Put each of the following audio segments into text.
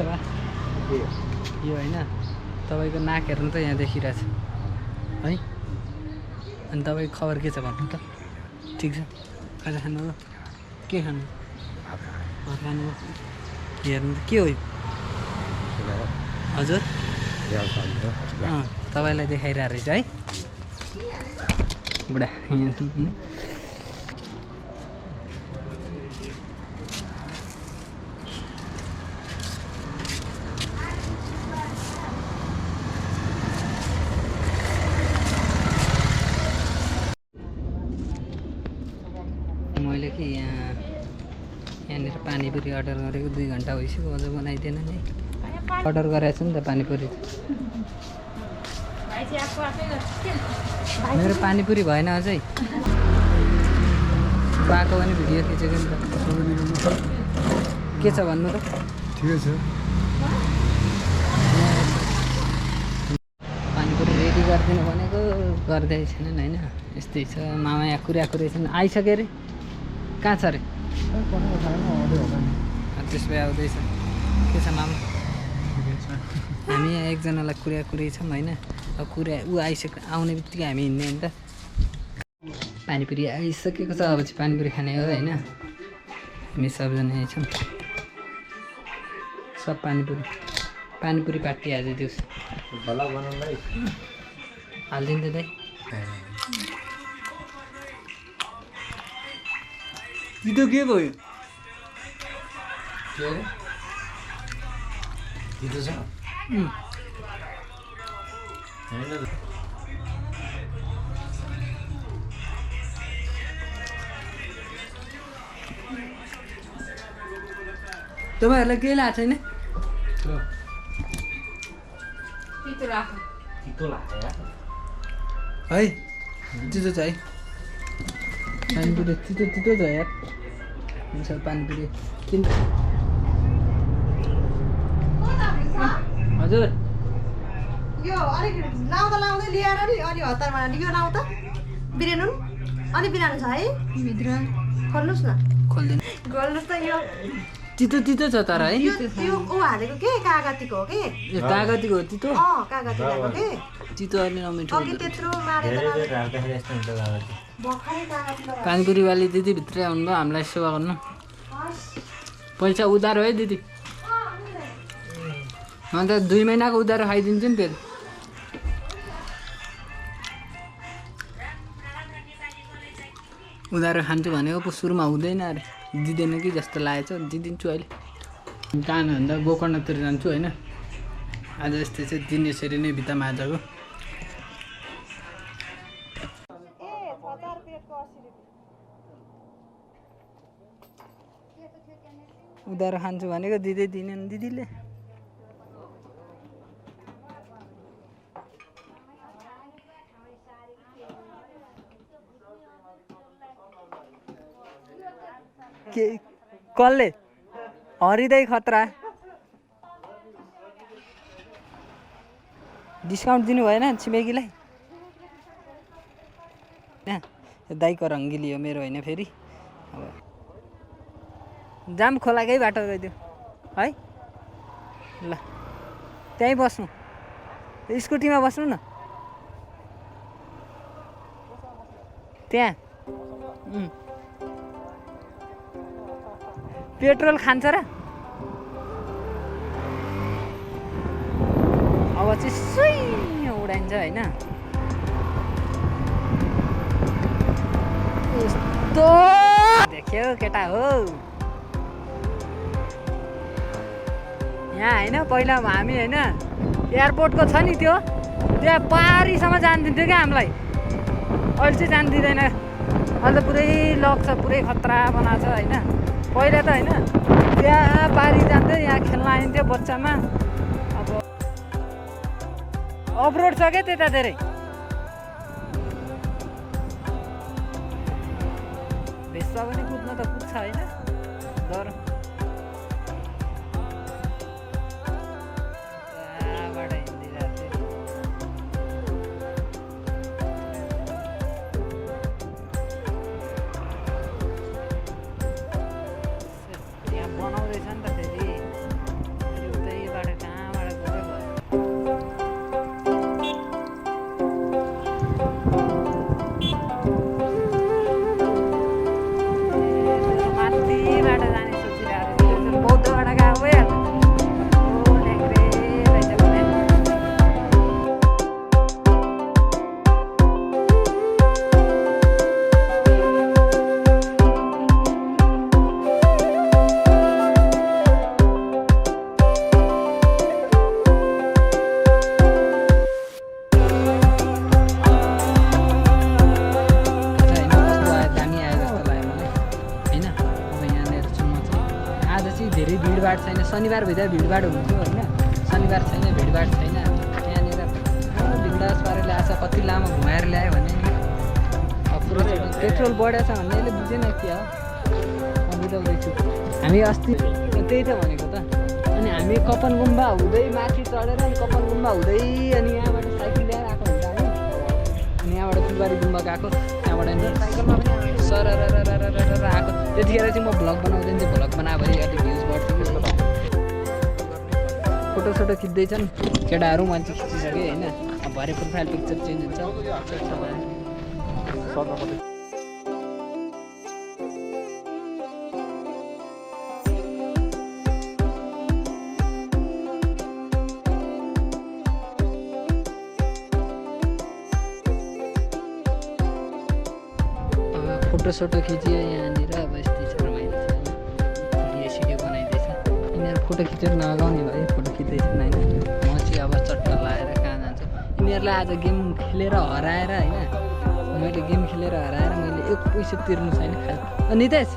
बा यो होइन तपाईँको नाक हेर्नु त यहाँ देखिरहेछ है अनि तपाईँको खबर के छ भन्नु त ठिक छ खाजा खानु हो के खानु भात खानु हो हेर्नु त के हो हजुर तपाईँलाई देखाइरहेको रहेछ है बुढा मैले कि यहाँनिर पानीपुरी अर्डर गरेको 2 घन्टा भइसक्यो अझ बनाइदिएन नि अर्डर गरेको छु नि त पानीपुरी मेरो पानीपुरी भएन अझै बाको पनि भिडियो खिचेको नि त के छ भन्नु त ठिकै छ पानीपुरी रेडी गरिदिनु भनेको गर्दै छैनन् होइन यस्तै छ मामा यहाँ कुरा छन् आइसक्यो अरे कहाँ छ अरे त्यसो भए आउँदैछ के छ मामा हामी यहाँ एकजनालाई कुरा छौँ होइन अब कुरा ऊ आउने बित्तिकै हामी हिँड्ने हो नि त पानीपुरी आइसकेको छ अब चाहिँ पानीपुरी खाने हो होइन हामी सबजना यहीँ छौँ सब पानीपुरी पार्टी आज दिउँसो हालिदिनु त दाइ त्यो के भयो के अरे त्यो छ तपाईँहरूलाई केही लाग्छ छैन है चिसो छ है पानीपुरी चितो छ यार हुन्छ पानीपुरी किन हजुर यो अलिक लाउँदै ल्याएर नि अनि हतारमा यो लाउँ त बिरानो अनि बिरानो छ है भित्र खोल्नुहोस् न खोल्नुहोस् त यो चितो छ तर है यो ऊ हालेको के कागतीको हो के कागतीको हो चितो कागती हालेको के चितो अलि नमिठो अघि त्यत्रो मारेर पानीपुरीवाली दिदी भित्रै आउनुभयो हामीलाई सेवा गर्नु पैसा उधारो है दिदी अन्त 2 महिनाको उधारो खाइदिन्छु नि फेरि उधारो खान्छु भनेको पो सुरुमा हुँदैन अरे दिँदैन कि जस्तो लागेको छ दिदिन्छु अहिले कानभन्दा गोकर्णतिर जान्छु होइन आज यस्तै चाहिँ दिन यसरी नै भित्तामा आजको उधारो खान्छु भनेको दिँदै दिनेन दिदीले के कसले हरिँदै खतरा डिस्काउन्ट दिनु भएन छिमेकीलाई दाइको रङ्गिली हो मेरो होइन फेरि अब जाम खोलाकै बाटो गइदियो है ल त्यहीँ बस्नु स्कुटीमा बस्नु न त्यहाँ पेट्रोल खान्छ र अब चाहिँ सुई उडाइन्छ होइन यस्तो देख्यो केटा हो यहाँ होइन पहिला हामी होइन एयरपोर्टको छ नि त्यो त्यहाँ पारीसम्म जान दिन्थ्यो क्या हामीलाई अहिले चाहिँ जान दिँदैन अहिले त पुरै लक छ पुरै खतरा बनाएको छ होइन पहिला त होइन त्यहाँ पारी जान्थ्यो यहाँ खेल्न आइन्थ्यो बच्चामा अब अफरोड छ क्या त्यता धेरै भेस्पा पनि कुद्न त कुद्छ होइन डर बनाउँदैछ नि त फेरि उतै शनिबार भित्र भिडभाड हुन्थ्यो होइन शनिबार छैन भिडभाड छैन यहाँनिर बिन्दास पारेर आछ कति लामो घुमाएर ल्यायो भने पेट्रोल बढेछ भन्ने यसले बुझेन के हो बुझाउँदैछु हामी अस्ति त्यही त भनेको त अनि हामी कपन गुम्बा हुँदै माथि चढेर अनि कपन गुम्बा हुँदै अनि यहाँबाट साइकल ल्याएर आएको हुन्छ हामी अनि यहाँबाट फुलबारी गुम्बा गएको त्यहाँबाट नि साइकलमा पनि सर आएको त्यतिखेर चाहिँ म भ्लग बनाउँदैन चाहिँ भ्लग बनाएपछि अलिक भ्युज बढ्थ्यो कि फोटोसोटो खिच्दैछन् केटाहरू मान्छे खिचिसक्यो होइन अब भरे प्रोफाइल पिक्चर चेन्ज हुन्छ फोटोसोटो खिच्यो यहाँनिर अब यस्तै छ रमाइलो छ भिडियो सिडियो बनाइदिएछ यिनीहरू फोटो खिचेर नगाउने भयो फोटो खिच्दैछन् होइन म चाहिँ अब चट्ट लाएर कहाँ जान्छु यिनीहरूलाई आज गेम खेलेर हराएर होइन मैले गेम खेलेर हराएर मैले 1 पैसा तिर्नु छैन खाजा नितेश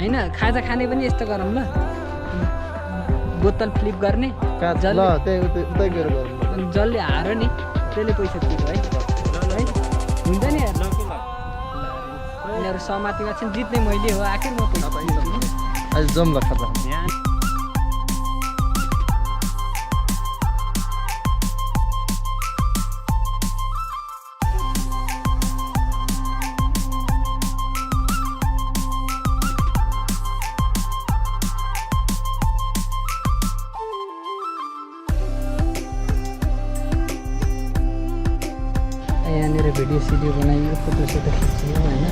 होइन खाजा खाने पनि यस्तो गरौँ ल बोतल फ्लिप गर्ने जसले हार नि त्यसले पैसा तिर्यो है हुन्छ नि यिनीहरू समातिमा चाहिँ जित्ने मैले हो आखिर म पैसा आज जम ल खतरा यहाँनिर भिडियो सिडियो बनाइयो फोटोसोटो खिच्यो होइन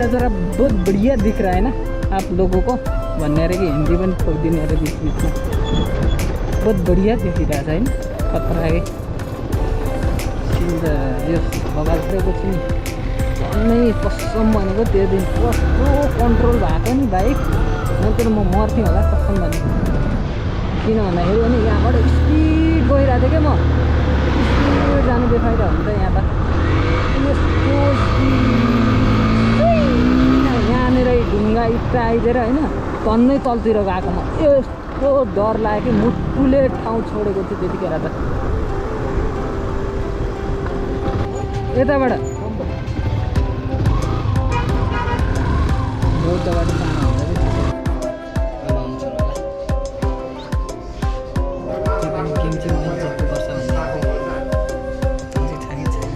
जरा बहुत बढ़िया दिख रहा है ना आप लोगों को भन्ने अरे कि हिंदी पनि खोलिदिने अरे बीच बीचमा बहुत बढ़िया देखिरहेको छ होइन खतरा है यो बगाल्दैको छु नै कसम भनेको त्यो दिन कस्तो कन्ट्रोल भएको नि बाइक नत्र म मर्थेँ होला कसम भनेको किन भन्दाखेरि पनि यहाँबाट स्पिड गइरहेको थिएँ क्या म स्पिड जानु बेफाइदा हुन्छ यहाँ त यस्तो यहाँनिर ढुङ्गा इट्टा आइदिएर होइन टन्नै तलतिर गएको म यस्तो डर लाग्यो कि मुटुले ठाउँ छोडेको थियो त्यतिखेर त यताबाट बौद्धबाट जानु हुन्छ त्यो पनि गेम चाहिँ मैले जित्नुपर्छ भन्ने थाहा छैन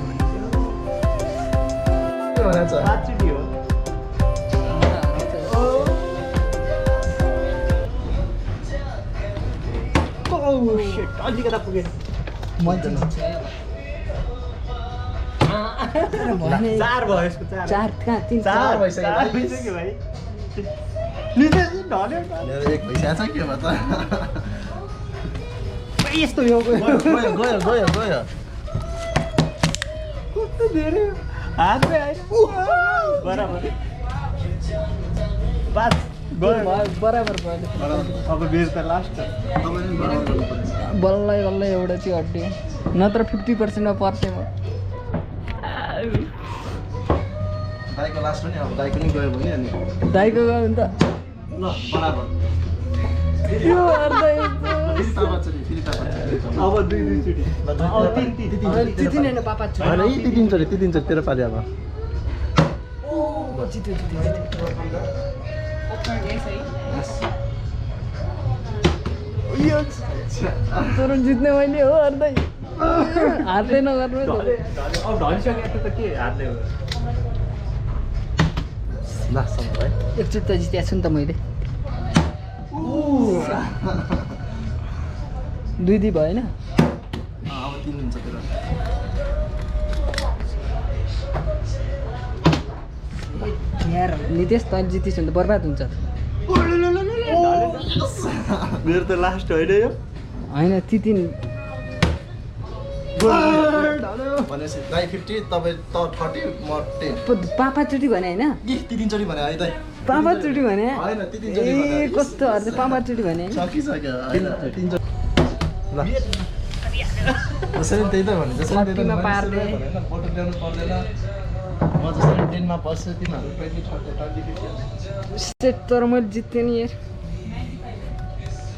अलिकता पुगेन चार भयो यसको चार कहाँ 3 4 भइसक्यो भाइ नितेश ढल्यो एक पैसा छ के भन्छ यस्तो यो गयो कस्तो धेरै हातमै आयो बराबर 5 गयो बराबर भयो अब बेच त लास्ट बल्ल एउटा चाहिँ अड्डियो नत्र 50% मा पर्थ्यो म दाइको लास्ट पनि अब दाइको नि गयो भने अनि दाइको गयो भने त ल बराबर यो अर्दै अब दुई चोटी तिन हैन पापा छ हैन यी तीन चोटी तेरो पाली अब जित्यो तर जित्ने मैले हो अर्दै हातले नगर्नु अब ढलिसकेको त के हातले हो लास्ट भाइ एकचोटि त जितेको छु नि त मैले दुई दी भएन अब 3 हुन्छ तेरो यार नितेश तैँले जितिस् भने त बर्बाद हुन्छ मेरो त लास्ट होइन यो होइन ती 3 भनेपछि दाइ 50 तपाईँ त 30 म 10 पापा चोटि भने होइन ती 3 चोटी भने है दाइ पाँचचोटि भने होइन, त्यति ए कस्तो अर्थ पाँचचोटि भने सकिसक्यो होइन तिनचोटि ल जसरी त्यही त भने जसरी त्यही त छट्टीमा पार्ने। फोटो ल्याउनु पर्दैन म जसरी 10 मा पस्छु तिमीहरू 20 सेट तर मैले जित्थेँ नि यार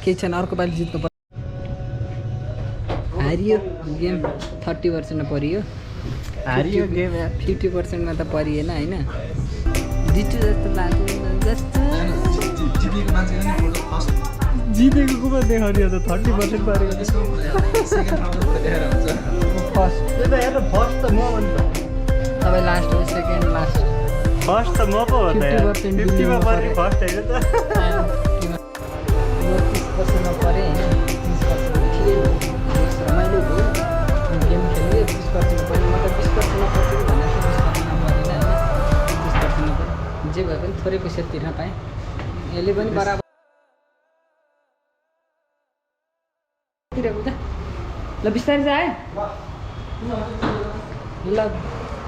केही छैन अर्को पालि जित्नु पर्छ हारियो गेम 30%मा परियो हारियो गेम यार 50%मा त परिएन होइन जित्छु जस्तो लाग्यो जस्तो जितेको मान्छेले नि फोटो फर्स्ट जितेको को पो देखाउने हो त 30% पारेको त्यसको सेकेन्ड ठाउँमा देखाएर हुन्छ फर्स्ट त्यो त हेर्नु फर्स्ट त म हो नि त तपाईँ लास्ट हो सेकेन्ड लास्ट फर्स्ट त म पो हो त 50% 50 मा पर्ने फर्स्ट हैन त 30%मा परे होइन 30% ठिकै हो रमाइलो भयो गेम खेल्यो 30% पऱ्यो म त 20%मा पर्छु भनेर 20%मा परेन होइन 30%मा पऱ्यो जे भए पनि थोरै पैसा तिर्न पाएँ यसले पनि बराबर तिरेको त ल बिस्तारै चाहिँ आयो ल